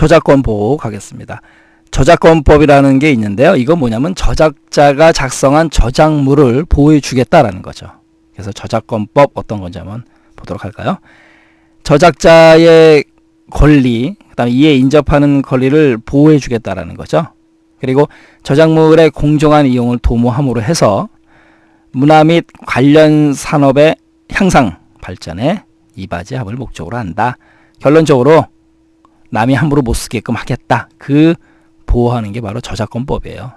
저작권 보호 가겠습니다. 저작권법이라는 게 있는데요. 이건 뭐냐면 저작자가 작성한 저작물을 보호해 주겠다라는 거죠. 그래서 저작권법 어떤 건지 한번 보도록 할까요? 저작자의 권리, 그 다음에 이에 인접하는 권리를 보호해 주겠다라는 거죠. 그리고 저작물의 공정한 이용을 도모함으로 해서 문화 및 관련 산업의 향상, 발전에 이바지함을 목적으로 한다. 결론적으로 남이 함부로 못 쓰게끔 하겠다. 그 보호하는 게 바로 저작권법이에요.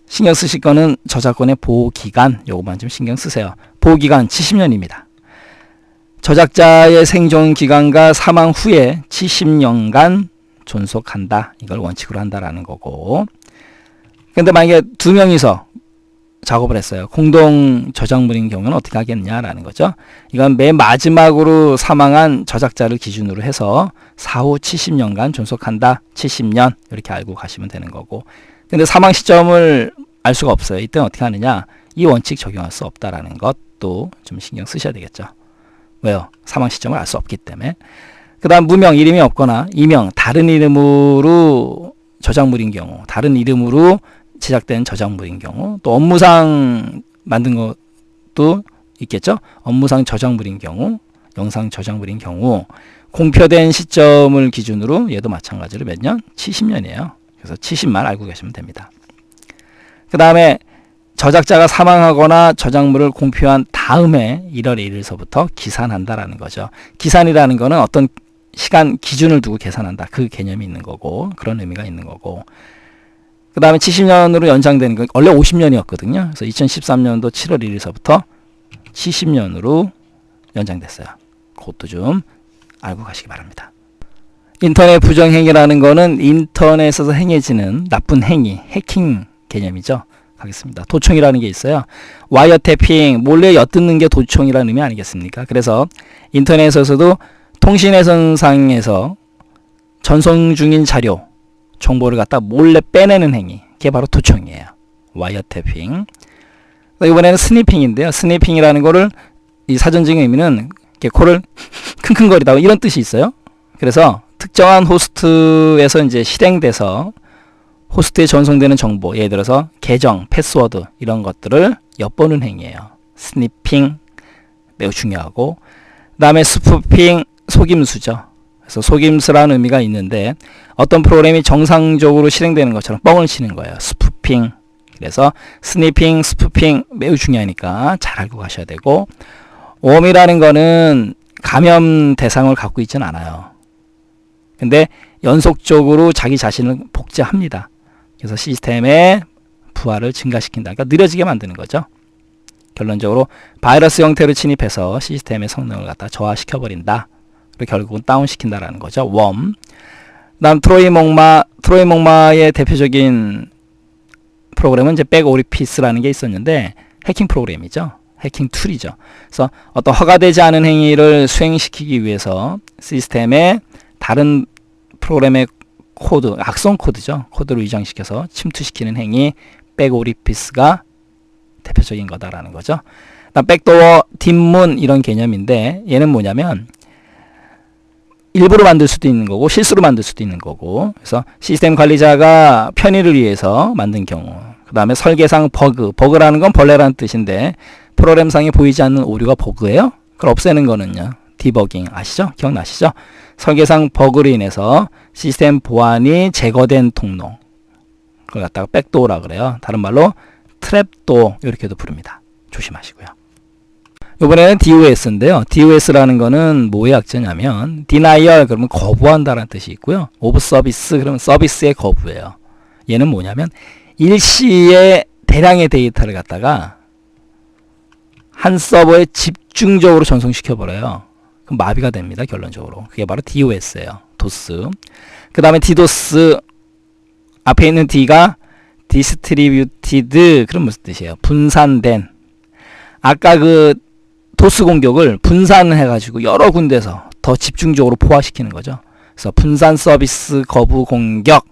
신경 쓰실 거는 저작권의 보호기간, 요것만 좀 신경 쓰세요. 보호기간 70년입니다. 저작자의 생존기간과 사망 후에 70년간 존속한다. 이걸 원칙으로 한다라는 거고. 근데 만약에 두 명이서 작업을 했어요. 공동 저작물인 경우는 어떻게 하겠냐라는 거죠. 이건 맨 마지막으로 사망한 저작자를 기준으로 해서 사후 70년간 존속한다. 70년 이렇게 알고 가시면 되는 거고. 근데 사망 시점을 알 수가 없어요. 이때는 어떻게 하느냐. 이 원칙 적용할 수 없다라는 것도 좀 신경 쓰셔야 되겠죠. 왜요? 사망 시점을 알 수 없기 때문에. 그 다음 무명, 이름이 없거나 이명, 다른 이름으로 저작물인 경우, 다른 이름으로 제작된 저작물인 경우, 또 업무상 만든 것도 있겠죠. 업무상 저작물인 경우, 영상 저작물인 경우, 공표된 시점을 기준으로 얘도 마찬가지로 몇 년? 70년이에요. 그래서 70만 알고 계시면 됩니다. 그 다음에 저작자가 사망하거나 저작물을 공표한 다음에 1월 1일서부터 기산한다라는 거죠. 기산이라는 거는 어떤 시간 기준을 두고 계산한다. 그 개념이 있는 거고, 그런 의미가 있는 거고. 그 다음에 70년으로 연장되는 건 원래 50년이었거든요. 그래서 2013년도 7월 1일서부터 70년으로 연장됐어요. 그것도 좀 알고 가시기 바랍니다. 인터넷 부정행위라는 거는 인터넷에서 행해지는 나쁜 행위, 해킹 개념이죠. 가겠습니다. 도청이라는 게 있어요. 와이어태핑, 몰래 엿듣는 게 도청이라는 의미 아니겠습니까? 그래서 인터넷에서도 통신회선상에서 전송 중인 자료, 정보를 갖다 몰래 빼내는 행위, 그게 바로 도청이에요. 와이어태핑. 이번에는 스니핑인데요. 스니핑이라는 거를 이 사전적인 의미는 이렇게 코를 킁킁거리다 이런 뜻이 있어요. 그래서 특정한 호스트에서 이제 실행돼서 호스트에 전송되는 정보, 예를 들어서 계정, 패스워드 이런 것들을 엿보는 행위예요. 스니핑 매우 중요하고, 그 다음에 스푸핑, 속임수죠. 그래서 속임수라는 의미가 있는데 어떤 프로그램이 정상적으로 실행되는 것처럼 뻥을 치는 거예요. 스푸핑. 그래서 스니핑, 스푸핑 매우 중요하니까 잘 알고 가셔야 되고, 웜이라는 거는 감염 대상을 갖고 있지는 않아요. 근데 연속적으로 자기 자신을 복제합니다. 그래서 시스템의 부하를 증가시킨다. 그러니까 느려지게 만드는 거죠. 결론적으로 바이러스 형태로 침입해서 시스템의 성능을 갖다 저하시켜버린다. 그리고 결국은 다운시킨다라는 거죠. 웜. 다음 트로이 목마의 대표적인 프로그램은 이제 백오리피스라는 게 있었는데 해킹 프로그램이죠. 해킹 툴이죠. 그래서 어떤 허가되지 않은 행위를 수행시키기 위해서 시스템에 다른 프로그램의 코드, 악성 코드죠. 코드를 위장시켜서 침투시키는 행위, 백오리피스가 대표적인 거다라는 거죠. 그다음 백도어, 뒷문 이런 개념인데 얘는 뭐냐면 일부러 만들 수도 있는 거고 실수로 만들 수도 있는 거고, 그래서 시스템 관리자가 편의를 위해서 만든 경우, 그 다음에 설계상 버그, 버그라는 건 벌레라는 뜻인데 프로그램상에 보이지 않는 오류가 버그예요. 그걸 없애는 거는요, 디버깅 아시죠? 기억나시죠? 설계상 버그로 인해서 시스템 보안이 제거된 통로, 그걸 갖다가 백도어라 그래요. 다른 말로 트랩도어 이렇게도 부릅니다. 조심하시고요. 이번에는 DOS인데요. DOS라는 거는 뭐의 약자냐면 denial 그러면 거부한다라는 뜻이 있고요. of service 그러면 서비스의 거부예요. 얘는 뭐냐면 일시에 대량의 데이터를 갖다가 한 서버에 집중적으로 전송시켜 버려요. 그럼 마비가 됩니다. 결론적으로. 그게 바로 DOS예요. 도스. 그 다음에 DDoS 앞에 있는 D가 distributed 그럼 무슨 뜻이에요? 분산된. 아까 그 도스 공격을 분산해가지고 여러 군데서 더 집중적으로 포화시키는 거죠. 그래서 분산 서비스 거부 공격.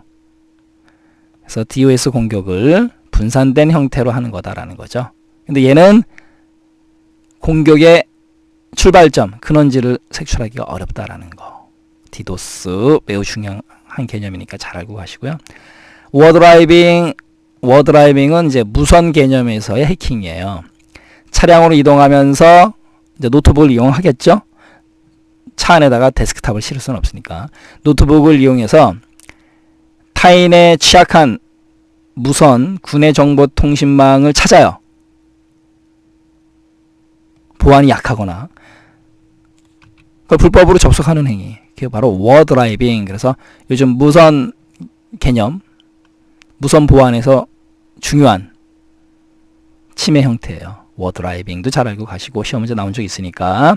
그래서 DOS 공격을 분산된 형태로 하는 거다라는 거죠. 근데 얘는 공격의 출발점, 근원지를 색출하기가 어렵다라는 거. 디도스 매우 중요한 개념이니까 잘 알고 가시고요. 워드라이빙은 이제 무선 개념에서의 해킹이에요. 차량으로 이동하면서 이제 노트북을 이용하겠죠. 차 안에다가 데스크탑을 실을 수는 없으니까 노트북을 이용해서 타인의 취약한 무선 군의 정보 통신망을 찾아요. 보안이 약하거나 그걸 불법으로 접속하는 행위. 그게 바로 워드라이빙. 그래서 요즘 무선 개념, 무선 보안에서 중요한 침해 형태예요. 워드라이빙도 잘 알고 가시고 시험 문제 나온 적 있으니까.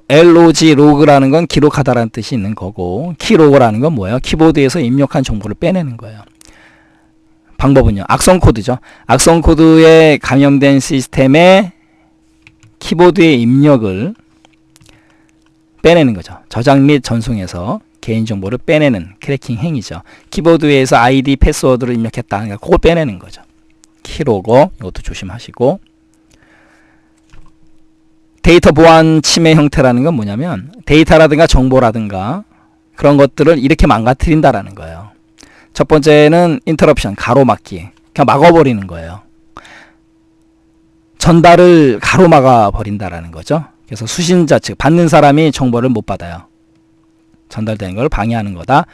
LOG 로그라는 건 기록하다라는 뜻이 있는 거고, 키로그라는 건 뭐예요? 키보드에서 입력한 정보를 빼내는 거예요. 방법은요, 악성 코드죠. 악성 코드에 감염된 시스템의 키보드의 입력을 빼내는 거죠. 저장 및 전송에서 개인정보를 빼내는 크래킹 행위죠. 키보드에서 아이디, 패스워드를 입력했다. 그러니까 그걸 빼내는 거죠. 키로거, 이것도 조심하시고. 데이터 보안 침해 형태라는 건 뭐냐면 데이터라든가 정보라든가 그런 것들을 이렇게 망가뜨린다라는 거예요. 첫 번째는 인터럽션, 가로막기. 그냥 막아버리는 거예요. 전달을 가로막아 버린다라는 거죠. 그래서 수신자 측, 받는 사람이 정보를 못 받아요. 전달되는 걸 방해하는 거다.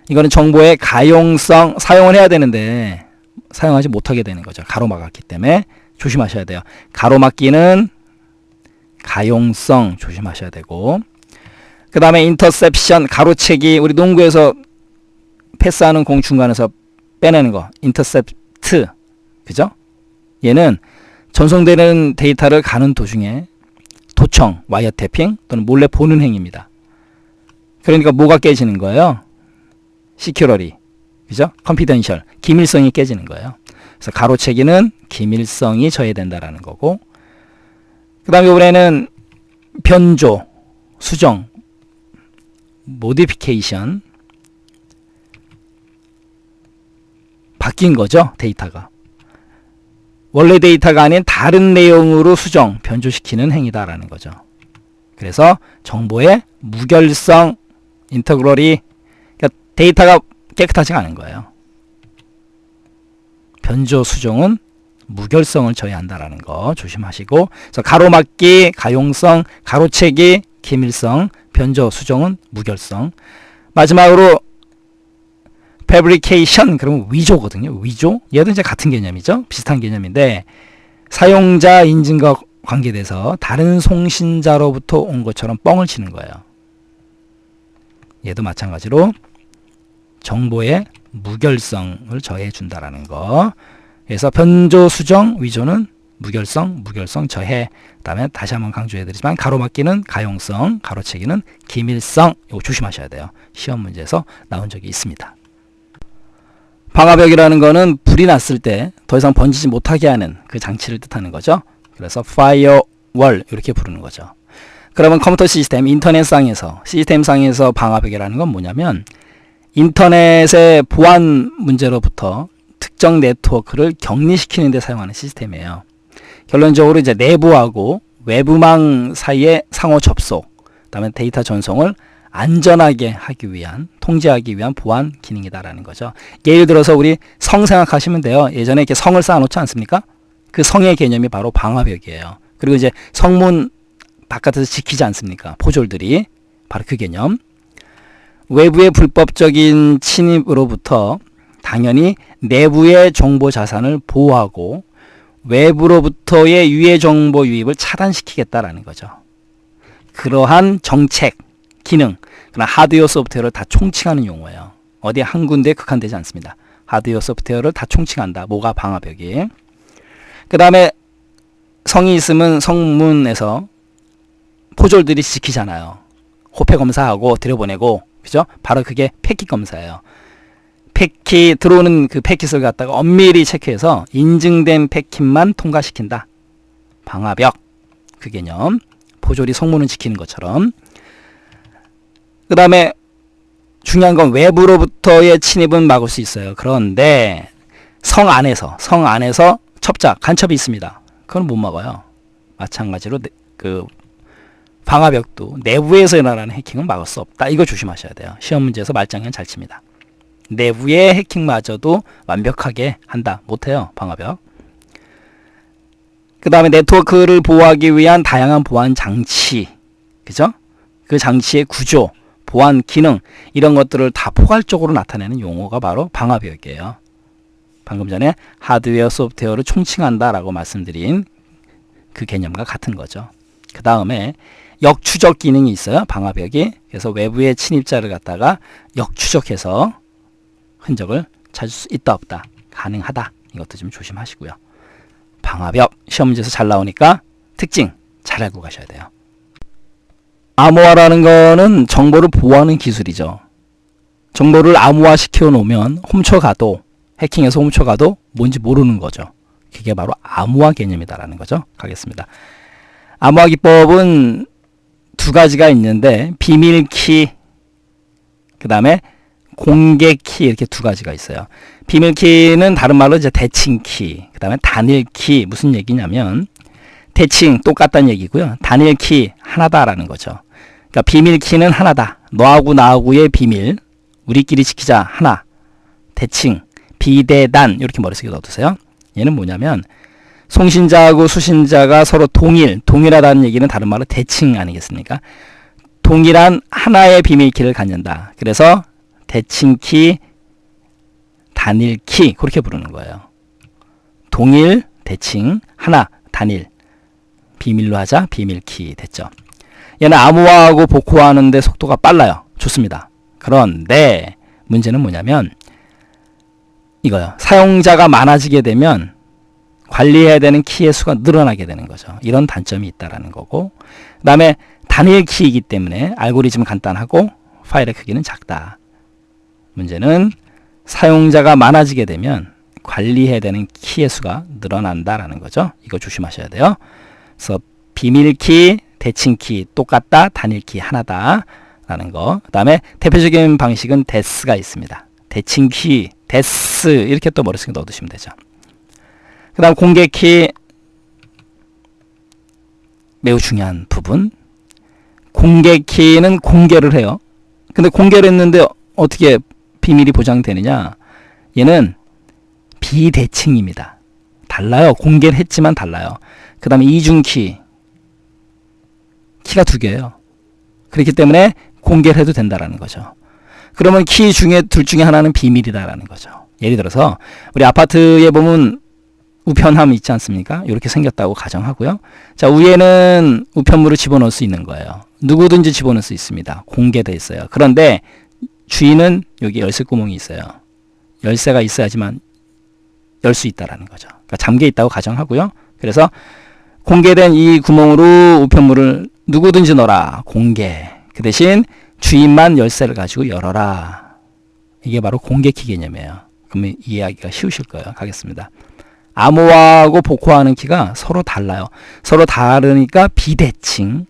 이거는 정보의 가용성, 사용을 해야 되는데 사용하지 못하게 되는 거죠. 가로막았기 때문에 조심하셔야 돼요. 가로막기는 가용성 조심하셔야 되고, 그 다음에 인터셉션, 가로채기. 우리 농구에서 패스하는 공 중간에서 빼내는 거, 인터셉트, 그죠? 얘는 전송되는 데이터를 가는 도중에 도청, 와이어태핑 또는 몰래 보는 행위입니다. 그러니까 뭐가 깨지는 거예요? 시큐러리, 그죠? 컨피던셜, 기밀성이 깨지는 거예요. 그래서 가로채기는 기밀성이 저해된다라는 거고, 그 다음에 이번에는 변조, 수정, 모디피케이션, 바뀐 거죠, 데이터가. 원래 데이터가 아닌 다른 내용으로 수정, 변조시키는 행위다라는 거죠. 그래서 정보의 무결성, 인터그러리, 그러니까 데이터가 깨끗하지가 않은 거예요. 변조, 수정은 무결성을 저해한다라는 거 조심하시고, 그래서 가로막기, 가용성, 가로채기, 기밀성, 변조, 수정은 무결성. 마지막으로 fabrication, 그러면 위조거든요. 위조? 얘도 이제 같은 개념이죠. 비슷한 개념인데 사용자 인증과 관계돼서 다른 송신자로부터 온 것처럼 뻥을 치는 거예요. 얘도 마찬가지로 정보의 무결성을 저해 준다라는 거. 그래서 변조, 수정, 위조는 무결성, 저해. 그다음에 다시 한번 강조해드리지만 가로막기는 가용성, 가로채기는 기밀성. 이거 조심하셔야 돼요. 시험 문제에서 나온 적이 있습니다. 방화벽이라는 거는 불이 났을 때 더 이상 번지지 못하게 하는 그 장치를 뜻하는 거죠. 그래서 firewall 이렇게 부르는 거죠. 그러면 컴퓨터 시스템, 시스템상에서 방화벽이라는 건 뭐냐면 인터넷의 보안 문제로부터 특정 네트워크를 격리시키는 데 사용하는 시스템이에요. 결론적으로 이제 내부하고 외부망 사이의 상호 접속, 그다음에 데이터 전송을 안전하게 하기 위한, 통제하기 위한 보안 기능이다라는 거죠. 예를 들어서 우리 성 생각하시면 돼요. 예전에 이렇게 성을 쌓아놓지 않습니까? 그 성의 개념이 바로 방화벽이에요. 그리고 이제 성문 바깥에서 지키지 않습니까? 포졸들이. 바로 그 개념. 외부의 불법적인 침입으로부터 당연히 내부의 정보 자산을 보호하고 외부로부터의 유해 정보 유입을 차단시키겠다라는 거죠. 그러한 정책, 기능, 그러나 하드웨어 소프트웨어를 다 총칭하는 용어예요. 어디 한 군데에 국한되지 않습니다. 하드웨어 소프트웨어를 다 총칭한다. 뭐가 방화벽이. 그 다음에 성이 있으면 성문에서 포졸들이 지키잖아요. 호패 검사하고 들여보내고, 그죠? 바로 그게 패킷 검사예요. 패킷, 들어오는 그 패킷을 갖다가 엄밀히 체크해서 인증된 패킷만 통과시킨다. 방화벽, 그 개념. 포졸이 성문을 지키는 것처럼. 그 다음에 중요한 건 외부로부터의 침입은 막을 수 있어요. 그런데 성 안에서 첩자, 간첩이 있습니다. 그건 못 막아요. 마찬가지로 그 방화벽도 내부에서 일어나는 해킹은 막을 수 없다. 이거 조심하셔야 돼요. 시험 문제에서 말장난 잘 칩니다. 내부의 해킹마저도 완벽하게 한다. 못해요. 방화벽. 그 다음에 네트워크를 보호하기 위한 다양한 보안 장치, 그죠? 그 장치의 구조, 보안 기능, 이런 것들을 다 포괄적으로 나타내는 용어가 바로 방화벽이에요. 방금 전에 하드웨어, 소프트웨어를 총칭한다라고 말씀드린 그 개념과 같은 거죠. 그 다음에 역추적 기능이 있어요. 방화벽이. 그래서 외부의 침입자를 갖다가 역추적해서 흔적을 찾을 수 있다 없다. 가능하다. 이것도 좀 조심하시고요. 방화벽 시험 문제에서 잘 나오니까 특징 잘 알고 가셔야 돼요. 암호화라는 거는 정보를 보호하는 기술이죠. 정보를 암호화 시켜 놓으면 훔쳐가도, 해킹해서 훔쳐가도 뭔지 모르는 거죠. 그게 바로 암호화 개념이다라는 거죠. 가겠습니다. 암호화 기법은 두 가지가 있는데 비밀키, 그 다음에 공개키, 이렇게 두 가지가 있어요. 비밀키는 다른 말로 이제 대칭키, 그 다음에 단일키. 무슨 얘기냐면 대칭 똑같다는 얘기고요. 단일키 하나다라는 거죠. 그러니까 비밀키는 하나다. 너하고 나하고의 비밀, 우리끼리 지키자 하나. 대칭, 비대단, 이렇게 머릿속에 넣어두세요. 얘는 뭐냐면 송신자하고 수신자가 서로 동일하다는 얘기는 다른 말로 대칭 아니겠습니까? 동일한 하나의 비밀키를 갖는다. 그래서 대칭키, 단일키, 그렇게 부르는 거예요. 동일, 대칭, 하나, 단일. 비밀로 하자, 비밀키 됐죠. 얘는 암호화하고 복호화하는데 속도가 빨라요. 좋습니다. 그런데 문제는 뭐냐면 이거요. 사용자가 많아지게 되면 관리해야 되는 키의 수가 늘어나게 되는 거죠. 이런 단점이 있다라는 거고, 그 다음에 단일 키이기 때문에 알고리즘은 간단하고 파일의 크기는 작다. 문제는 사용자가 많아지게 되면 관리해야 되는 키의 수가 늘어난다라는 거죠. 이거 조심하셔야 돼요. 그래서 비밀키, 대칭키 똑같다, 단일키 하나다라는 거. 그 다음에 대표적인 방식은 데스가 있습니다. 대칭키, 데스 이렇게 또 머릿속에 넣어두시면 되죠. 그 다음 공개키, 매우 중요한 부분. 공개키는 공개를 해요. 근데 공개를 했는데 어떻게 비밀이 보장되느냐? 얘는 비대칭입니다. 달라요. 공개를 했지만 달라요. 그 다음에 이중키, 키가 두 개예요. 그렇기 때문에 공개를 해도 된다라는 거죠. 그러면 키 중에 둘 중에 하나는 비밀이다라는 거죠. 예를 들어서 우리 아파트에 보면 우편함 있지 않습니까? 이렇게 생겼다고 가정하고요. 자, 위에는 우편물을 집어넣을 수 있는 거예요. 누구든지 집어넣을 수 있습니다. 공개되어 있어요. 그런데 주인은 여기 열쇠 구멍이 있어요. 열쇠가 있어야지만 열 수 있다라는 거죠. 그러니까 잠겨 있다고 가정하고요. 그래서 공개된 이 구멍으로 우편물을 누구든지 넣어라. 공개. 그 대신 주인만 열쇠를 가지고 열어라. 이게 바로 공개키 개념이에요. 그러면 이해하기가 쉬우실 거예요. 가겠습니다. 암호화하고 복호화하는 키가 서로 달라요. 서로 다르니까 비대칭.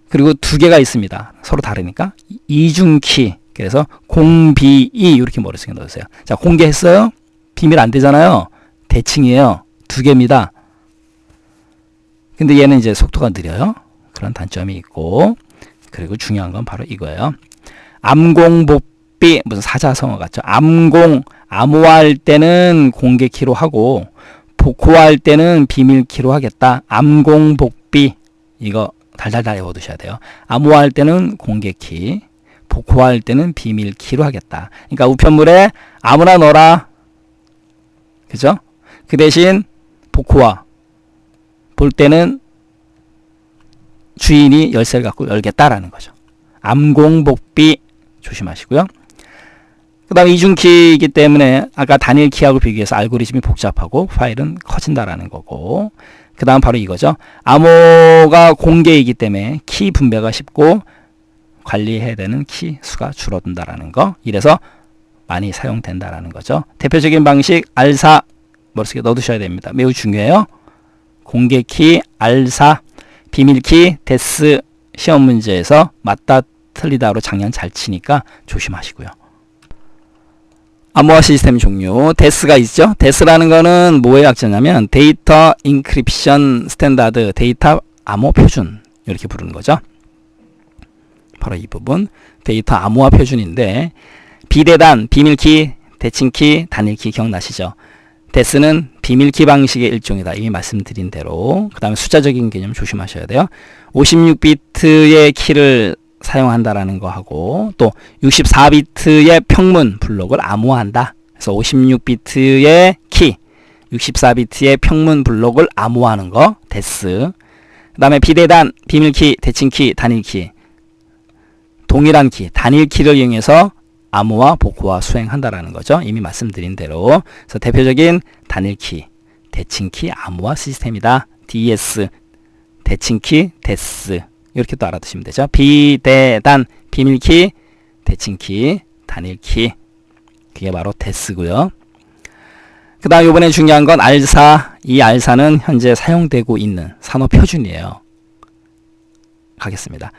그리고 두 개가 있습니다. 서로 다르니까 이중키. 그래서 공비이 이렇게 머릿속에 넣으세요. 자, 공개했어요? 비밀 안 되잖아요. 대칭이에요. 두 개입니다. 근데 얘는 이제 속도가 느려요. 그런 단점이 있고, 그리고 중요한 건 바로 이거예요. 암공복비, 무슨 사자성어 같죠? 암호화할 때는 공개키로 하고 복호화할 때는 비밀키로 하겠다. 암공복비, 이거 달달달 외워두셔야 돼요. 암호화할 때는 공개키, 복호화할 때는 비밀키로 하겠다. 그러니까 우편물에 아무나 넣어라. 그죠? 그 대신 복호화 볼 때는 주인이 열쇠를 갖고 열겠다라는 거죠. 암공복비 조심하시고요. 그 다음에 이중키이기 때문에 아까 단일키하고 비교해서 알고리즘이 복잡하고 파일은 커진다라는 거고, 그 다음 바로 이거죠. 암호가 공개이기 때문에 키 분배가 쉽고 관리해야 되는 키 수가 줄어든다라는 거. 이래서 많이 사용된다라는 거죠. 대표적인 방식 알사 머릿속에 넣어두셔야 됩니다. 매우 중요해요. 공개키, 알사, 비밀키, 데스 시험 문제에서 맞다 틀리다로 장난 잘 치니까 조심하시고요. 암호화 시스템 종류, 데스가 있죠. 데스라는 거는 뭐의 약자냐면 데이터 인크립션 스탠다드, 데이터 암호 표준 이렇게 부르는 거죠. 바로 이 부분. 데이터 암호화 표준인데 비대단, 비밀키, 대칭키, 단일키 기억나시죠? 데스는 비밀키 방식의 일종이다. 이미 말씀드린 대로. 그 다음에 숫자적인 개념 조심하셔야 돼요. 56비트의 키를 사용한다라는 거 하고 또 64비트의 평문 블록을 암호화한다. 그래서 56비트의 키, 64비트의 평문 블록을 암호화하는 거 데스. 그 다음에 비대단, 비밀키, 대칭키, 단일키, 동일한 키, 단일키를 이용해서 암호화, 복호화 수행한다라는 거죠. 이미 말씀드린 대로. 그래서 대표적인 단일키, 대칭키, 암호화 시스템이다. DS, 대칭키, 데스. 이렇게 또 알아두시면 되죠. 비대단, 비밀키, 대칭키, 단일키. 그게 바로 데스고요. 그 다음 이번에 중요한 건 알사. 이 알사는 현재 사용되고 있는 산업 표준이에요. 가겠습니다.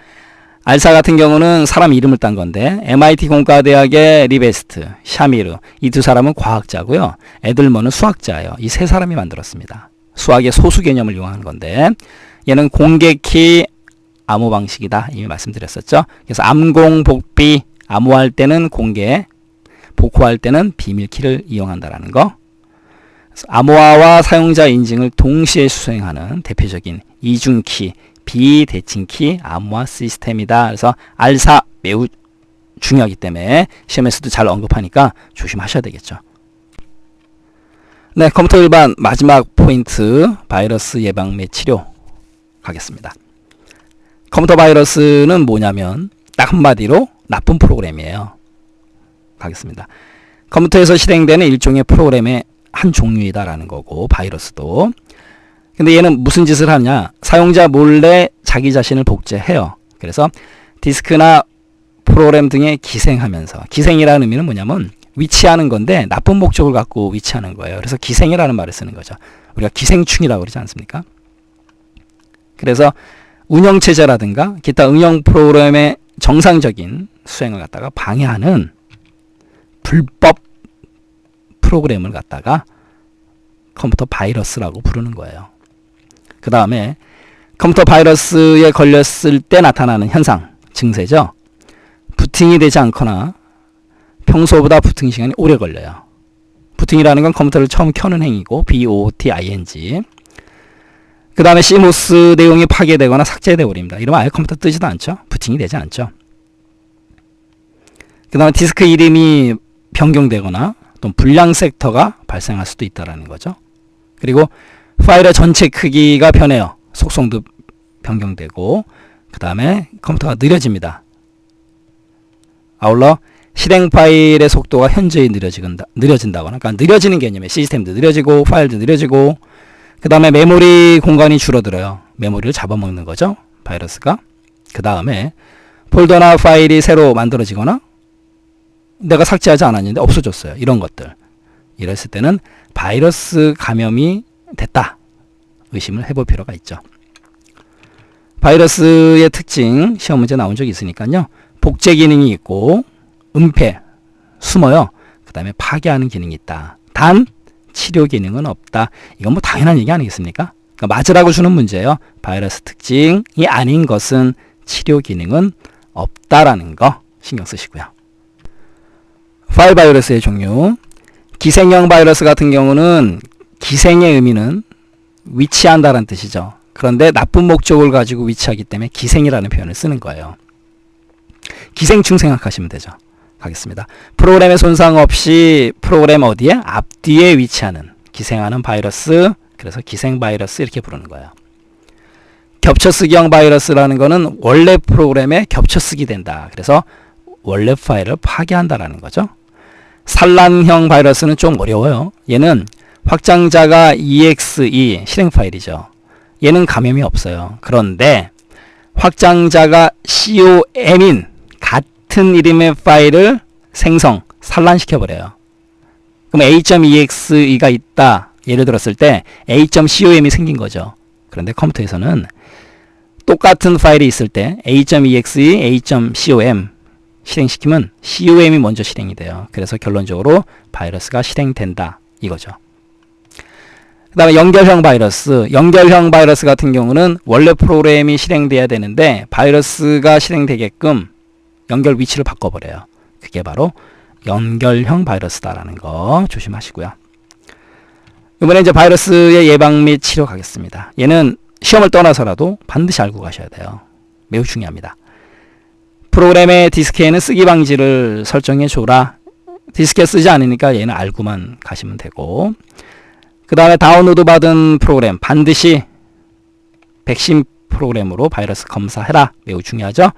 알사 같은 경우는 사람 이름을 딴 건데 MIT 공과대학의 리베스트, 샤미르 이 두 사람은 과학자고요. 에들먼은 수학자예요. 이 세 사람이 만들었습니다. 수학의 소수 개념을 이용하는 건데 얘는 공개키 암호 방식이다. 이미 말씀드렸었죠. 그래서 암공복비 암호할 때는 공개, 복호할 때는 비밀키를 이용한다라는 거. 그래서 암호화와 사용자 인증을 동시에 수행하는 대표적인 이중키, 비대칭키 암호화 시스템이다. 그래서 알사 매우 중요하기 때문에 시험에서도 잘 언급하니까 조심하셔야 되겠죠. 네, 컴퓨터 일반 마지막 포인트 바이러스 예방 및 치료 가겠습니다. 컴퓨터 바이러스는 뭐냐면 딱 한마디로 나쁜 프로그램이에요. 가겠습니다. 컴퓨터에서 실행되는 일종의 프로그램의 한 종류이다라는 거고 바이러스도. 근데 얘는 무슨 짓을 하냐? 사용자 몰래 자기 자신을 복제해요. 그래서 디스크나 프로그램 등에 기생하면서, 기생이라는 의미는 뭐냐면 위치하는 건데 나쁜 목적을 갖고 위치하는 거예요. 그래서 기생이라는 말을 쓰는 거죠. 우리가 기생충이라고 그러지 않습니까? 그래서 운영체제라든가 기타 응용 프로그램의 정상적인 수행을 갖다가 방해하는 불법 프로그램을 갖다가 컴퓨터 바이러스라고 부르는 거예요. 그 다음에 컴퓨터 바이러스에 걸렸을 때 나타나는 현상, 증세죠. 부팅이 되지 않거나 평소보다 부팅 시간이 오래 걸려요. 부팅이라는 건 컴퓨터를 처음 켜는 행위고 BOOTING. 그 다음에 CMOS 내용이 파괴되거나 삭제되어 버립니다. 이러면 아예 컴퓨터 뜨지도 않죠. 부팅이 되지 않죠. 그 다음에 디스크 이름이 변경되거나 또 불량 섹터가 발생할 수도 있다는 거죠. 그리고 파일의 전체 크기가 변해요. 속성도 변경되고 그 다음에 컴퓨터가 느려집니다. 아울러 실행 파일의 속도가 현저히 느려진다거나, 그러니까 느려지는 개념에 시스템도 느려지고 파일도 느려지고 그 다음에 메모리 공간이 줄어들어요. 메모리를 잡아먹는 거죠. 바이러스가. 그 다음에 폴더나 파일이 새로 만들어지거나 내가 삭제하지 않았는데 없어졌어요. 이런 것들. 이랬을 때는 바이러스 감염이 됐다. 의심을 해볼 필요가 있죠. 바이러스의 특징 시험 문제 나온 적이 있으니까요. 복제 기능이 있고 은폐, 숨어요. 그 다음에 파괴하는 기능이 있다. 단 치료 기능은 없다. 이건 뭐 당연한 얘기 아니겠습니까? 그러니까 맞으라고 주는 문제예요. 바이러스 특징이 아닌 것은 치료 기능은 없다라는 거 신경 쓰시고요. 파일 바이러스의 종류. 기생형 바이러스 같은 경우는 기생의 의미는 위치한다는 뜻이죠. 그런데 나쁜 목적을 가지고 위치하기 때문에 기생이라는 표현을 쓰는 거예요. 기생충 생각하시면 되죠. 가겠습니다. 프로그램의 손상 없이 프로그램 어디에? 앞뒤에 위치하는 기생하는 바이러스. 그래서 기생 바이러스 이렇게 부르는 거예요. 겹쳐쓰기형 바이러스라는 거는 원래 프로그램에 겹쳐쓰기 된다. 그래서 원래 파일을 파괴한다라는 거죠. 산란형 바이러스는 좀 어려워요. 얘는 확장자가 exe 실행 파일이죠. 얘는 감염이 없어요. 그런데 확장자가 com인 같은 이름의 파일을 산란시켜 버려요. 그럼 a.exe가 있다. 예를 들었을 때 a.com이 생긴 거죠. 그런데 컴퓨터에서는 똑같은 파일이 있을 때 a.exe, a.com 실행시키면 com이 먼저 실행이 돼요. 그래서 결론적으로 바이러스가 실행된다. 이거죠. 그 다음에 연결형 바이러스. 연결형 바이러스 같은 경우는 원래 프로그램이 실행돼야 되는데 바이러스가 실행되게끔 연결 위치를 바꿔버려요. 그게 바로 연결형 바이러스다라는 거 조심하시고요. 이번에 이제 바이러스의 예방 및 치료 가겠습니다. 얘는 시험을 떠나서라도 반드시 알고 가셔야 돼요. 매우 중요합니다. 프로그램의 디스크에는 쓰기 방지를 설정해 줘라. 디스크에 쓰지 않으니까 얘는 알고만 가시면 되고, 그 다음에 다운로드 받은 프로그램 반드시 백신 프로그램으로 바이러스 검사해라. 매우 중요하죠.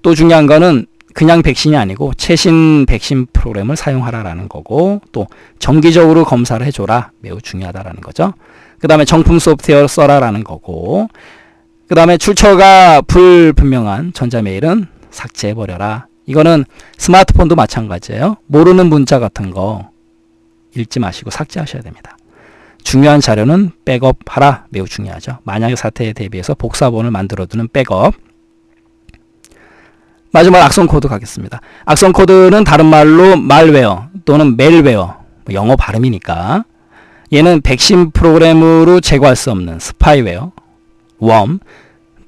또 중요한 거는 그냥 백신이 아니고 최신 백신 프로그램을 사용하라라는 거고, 또 정기적으로 검사를 해줘라. 매우 중요하다라는 거죠. 그 다음에 정품 소프트웨어를 써라라는 거고, 그 다음에 출처가 불분명한 전자메일은 삭제해버려라. 이거는 스마트폰도 마찬가지예요. 모르는 문자 같은 거 읽지 마시고 삭제하셔야 됩니다. 중요한 자료는 백업하라. 매우 중요하죠. 만약의 사태에 대비해서 복사본을 만들어두는 백업. 마지막 악성 코드 가겠습니다. 악성 코드는 다른 말로 말웨어 또는 멜웨어, 영어 발음이니까 얘는 백신 프로그램으로 제거할 수 없는 스파이웨어, 웜,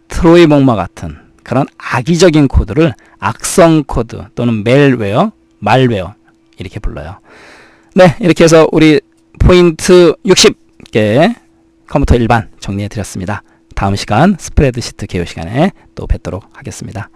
트로이 목마 같은 그런 악의적인 코드를 악성 코드 또는 멜웨어, 말웨어 이렇게 불러요. 네, 이렇게 해서 우리 포인트 60개 컴퓨터 일반 정리해 드렸습니다. 다음 시간 스프레드시트 개요 시간에 또 뵙도록 하겠습니다.